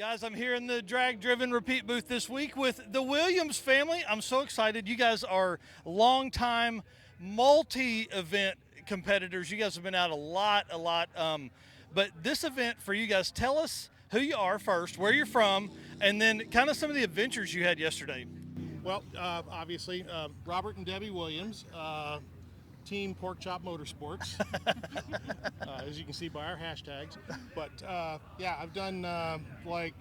Guys, I'm here in the Drag Driven Repeat booth this week with the Williams family. I'm so excited. You guys are longtime multi-event competitors. You guys have been out a lot. But this event for you guys, tell us who you are first, where you're from, and then kind of some of the adventures you had yesterday. Well, obviously, Robert and Debbie Williams, Team Pork Chop Motorsports, as you can see by our hashtags. But yeah, I've done I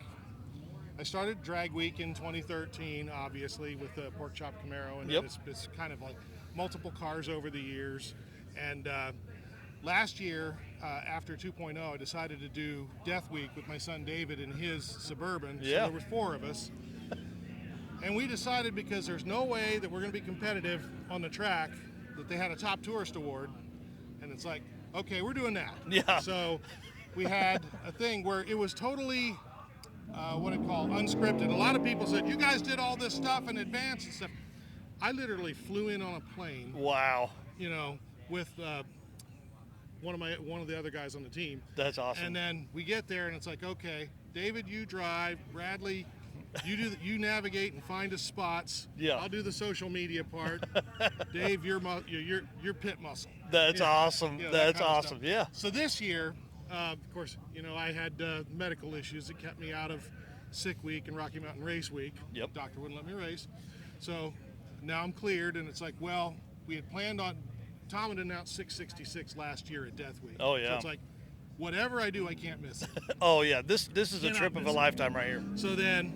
started Drag Week in 2013, obviously, with the Pork Chop Camaro, and Yep. it's kind of like multiple cars over the years. And last year, after 2.0, I decided to do Death Week with my son David in his Suburban. Yeah. So there were 4 of us. And we decided, because there's no way that we're going to be competitive on the track, that they had a top tourist award, and it's like, okay, we're doing that. Yeah. So we had a thing where it was totally unscripted. A lot of people said, you guys did all this stuff in advance and stuff. I literally flew in on a plane, Wow. with one of the other guys on the team. That's awesome. And then we get there, and it's like, okay, David, you drive. Bradley, you navigate and find us spots. Yeah. I'll do the social media part. Dave, you're pit muscle. That's awesome. That That's kind of awesome. stuff. Yeah. So this year, of course, I had medical issues that kept me out of Sick Week and Rocky Mountain Race Week. Yep. Doctor wouldn't let me race. So now I'm cleared, and it's like, well, we had planned on. Tom had announced 666 last year at Death Week. Oh, yeah. So it's like, whatever I do, I can't miss it. Oh yeah. This is a Cannot trip of a miss it. lifetime right here. So then,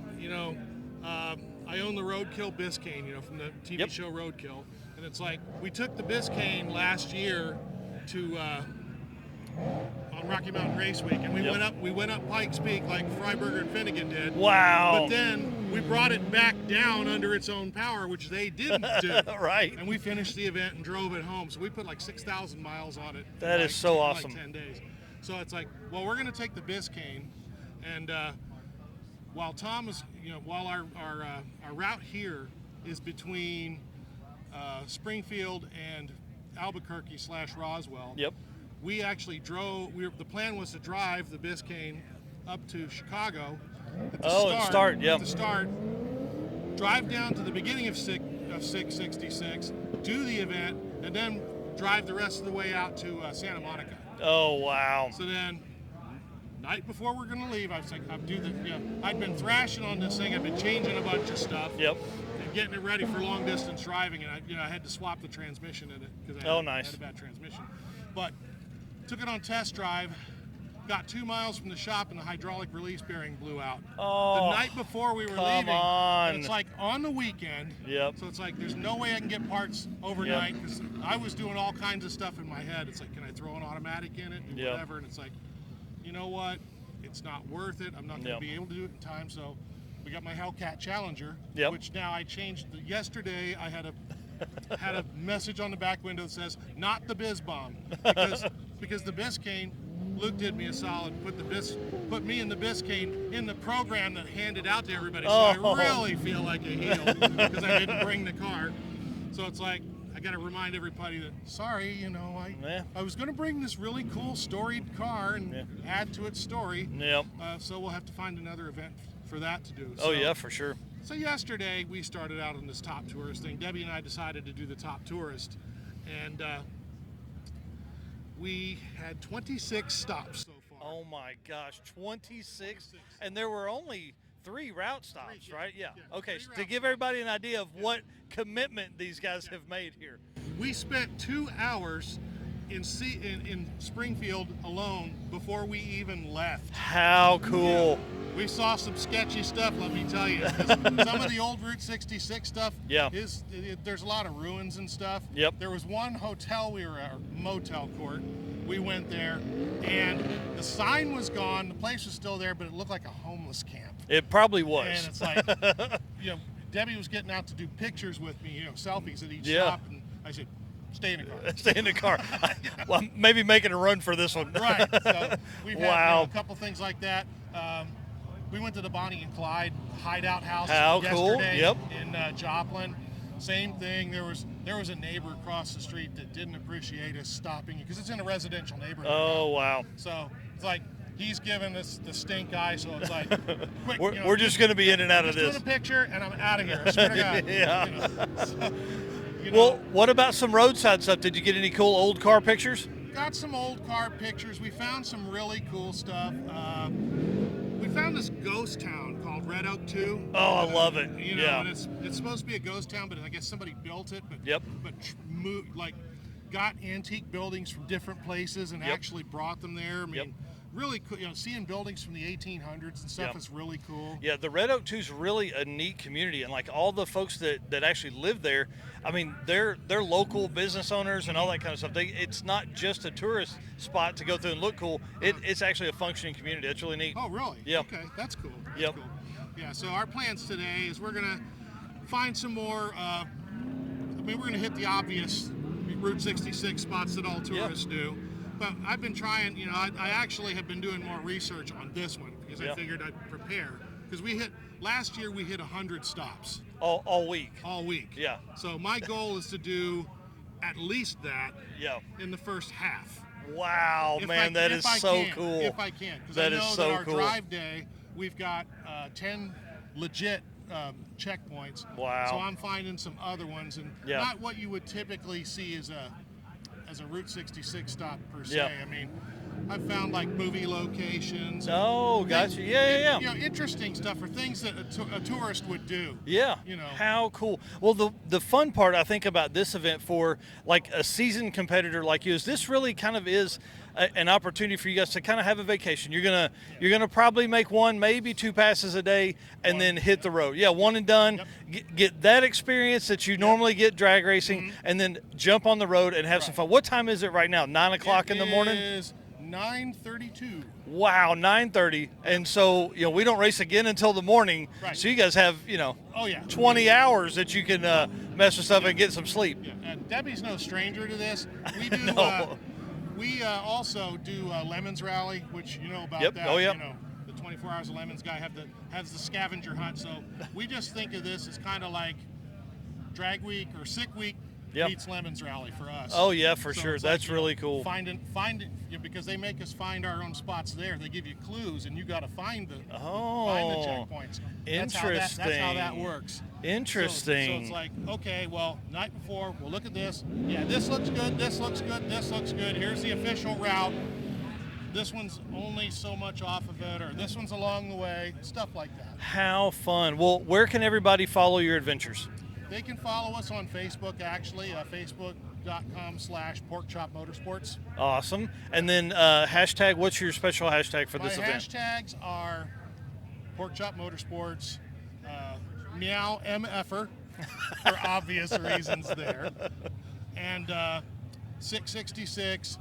I own the Roadkill Biscayne, from the TV Yep. show Roadkill, and it's like we took the Biscayne last year to on Rocky Mountain Race Week, and we went up Pikes Peak like Freiberger and Finnegan did. Wow. But then we brought it back down under its own power, which they didn't do. Right. And we finished the event and drove it home. So we put like 6,000 miles on it. That in is so like awesome. 10 days. So it's like, well, we're going to take the Biscayne, and while Tom is, while our route here is between Springfield and Albuquerque / Roswell. Yep. We actually drove. The plan was to drive the Biscayne up to Chicago. At the start. Yep. At the start, drive down to the beginning of 666, do the event, and then drive the rest of the way out to Santa Monica. Oh wow. So then, night before we're going to leave, I was like, I'd been thrashing on this thing. I'd been changing a bunch of stuff. Yep. And getting it ready for long distance driving, and I had to swap the transmission in it because I Nice. had a bad transmission. But took it on test drive, got 2 miles from the shop, and the hydraulic release bearing blew out. Oh, The night before we were come leaving, on. and it's like on the weekend. Yep. So it's like there's no way I can get parts overnight because I was doing all kinds of stuff in my head. It's like, can I throw an automatic in it, do Yep. whatever? And it's like, you know what? It's not worth it. I'm not going to Yep. be able to do it in time. So we got my Hellcat Challenger, Yep. which now I changed. Yesterday I had a message on the back window that says "Not the Biz Bomb," because the Biscayne looked at me a solid, put me in the Biscayne in the program that handed out to everybody. So Oh. I really feel like a heel because I didn't bring the car. So it's like I got to remind everybody that sorry, I was going to bring this really cool storied car and add to its story. Yep. So we'll have to find another event for that to do. Oh yeah, for sure. So yesterday we started out on this top tourist thing. Debbie and I decided to do the top tourist, and we had 26 stops so far. Oh my gosh, 26, and there were only 3 route stops, yeah, right? Yeah. yeah, Okay, 3 so to route give everybody an idea of what commitment these guys have made here. We spent 2 hours in Springfield alone before we even left. How cool. We saw some sketchy stuff, let me tell you. 'Cause some of the old Route 66 stuff, Yeah. there's a lot of ruins and stuff. Yep. There was one hotel we were at, or motel court. We went there, and the sign was gone. The place was still there, but it looked like a homeless camp. It probably was. And it's like, Debbie was getting out to do pictures with me, selfies at each Yeah. shop, and I said, stay in the car. Stay in the car. Well, I'm maybe making a run for this one. Right. So we've had Wow. a couple things like that. We went to the Bonnie and Clyde hideout house How cool. yesterday Yep. in Joplin. Same thing. There was a neighbor across the street that didn't appreciate us stopping because it's in a residential neighborhood. Oh wow. So it's like he's giving us the stink eye, so it's like, quick. We're just going to be in and out of this. Just doing a picture, and I'm out of here. I swear to God. Yeah. You know, so, Well, what about some roadside stuff? Did you get any cool old car pictures? got some old car pictures. We found some really cool stuff. We found this ghost town called Red Oak 2. Oh, I love it. You know, Yeah. and it's supposed to be a ghost town, but I guess somebody built it. But Yep. But got antique buildings from different places and Yep. actually brought them there. I mean, Yep. really cool. You know, seeing buildings from the 1800s and stuff Yep. is really cool. Yeah, the Red Oak 2 is really a neat community, and like all the folks that actually live there, I mean, they're local business owners and all that kind of stuff. It's not just a tourist spot to go through and look cool. It's actually a functioning community. It's really neat. Oh, really? Yep. Okay, that's cool. That's Yep. cool. Yeah. So our plans today is we're gonna find some more. I mean, we're gonna hit the obvious Route 66 spots that all tourists do. But I've been trying, you know, I actually have been doing more research on this one because I figured I'd prepare. Because last year we hit 100 stops. All week. All week. Yeah. So my goal is to do at least that Yeah. in the first half. Wow, man, that is so cool. If I can. Because That I is know so that our cool. drive day, we've got 10 legit checkpoints. Wow. So I'm finding some other ones, and Yeah. not what you would typically see as a Route 66 stop per se. Yeah. I mean, I've found like movie locations. Oh, gotcha. Yeah. You know, interesting stuff or things that a tourist would do. Yeah. You know. How cool. Well, the fun part I think about this event for like a seasoned competitor like you is this really kind of is an opportunity for you guys to kind of have a vacation. You're gonna probably make one, maybe two passes a day, and then hit the road. Yeah, one and done. Yep. Get that experience that you normally get drag racing, and then jump on the road and have some fun. What time is it right now? 9 o'clock in the morning. It is 9:32. Wow, 9:30, and so we don't race again until the morning. Right. So you guys have Oh yeah. 20 hours that you can mess with stuff and get some sleep. Yeah, and Debbie's no stranger to this. We do. No. We also do Lemons Rally, which you know about Yep. that. Oh, yep. You know, the 24 Hours of Lemons guy has the scavenger hunt. So we just think of this as kind of like Drag Week or Sick Week Yep. meets Lemons Rally for us. Oh yeah, for So sure. it's That's like, really cool. Find it, because they make us find our own spots there. They give you clues, and you got to find the checkpoints. That's how that works. Interesting. So it's like, okay, well, night before, we'll look at this. Yeah, this looks good, this looks good, this looks good. Here's the official route. This one's only so much off of it, or this one's along the way, stuff like that. How fun. Well, where can everybody follow your adventures? They can follow us on Facebook, actually, facebook.com/porkchopmotorsports. Awesome. And then hashtag, what's your special hashtag for this My event? hashtags are porkchopmotorsports, meow MFer, for obvious reasons there, and 666,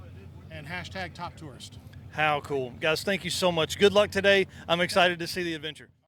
and hashtag top tourist. How cool. Guys, thank you so much. Good luck today. I'm excited to see the adventure.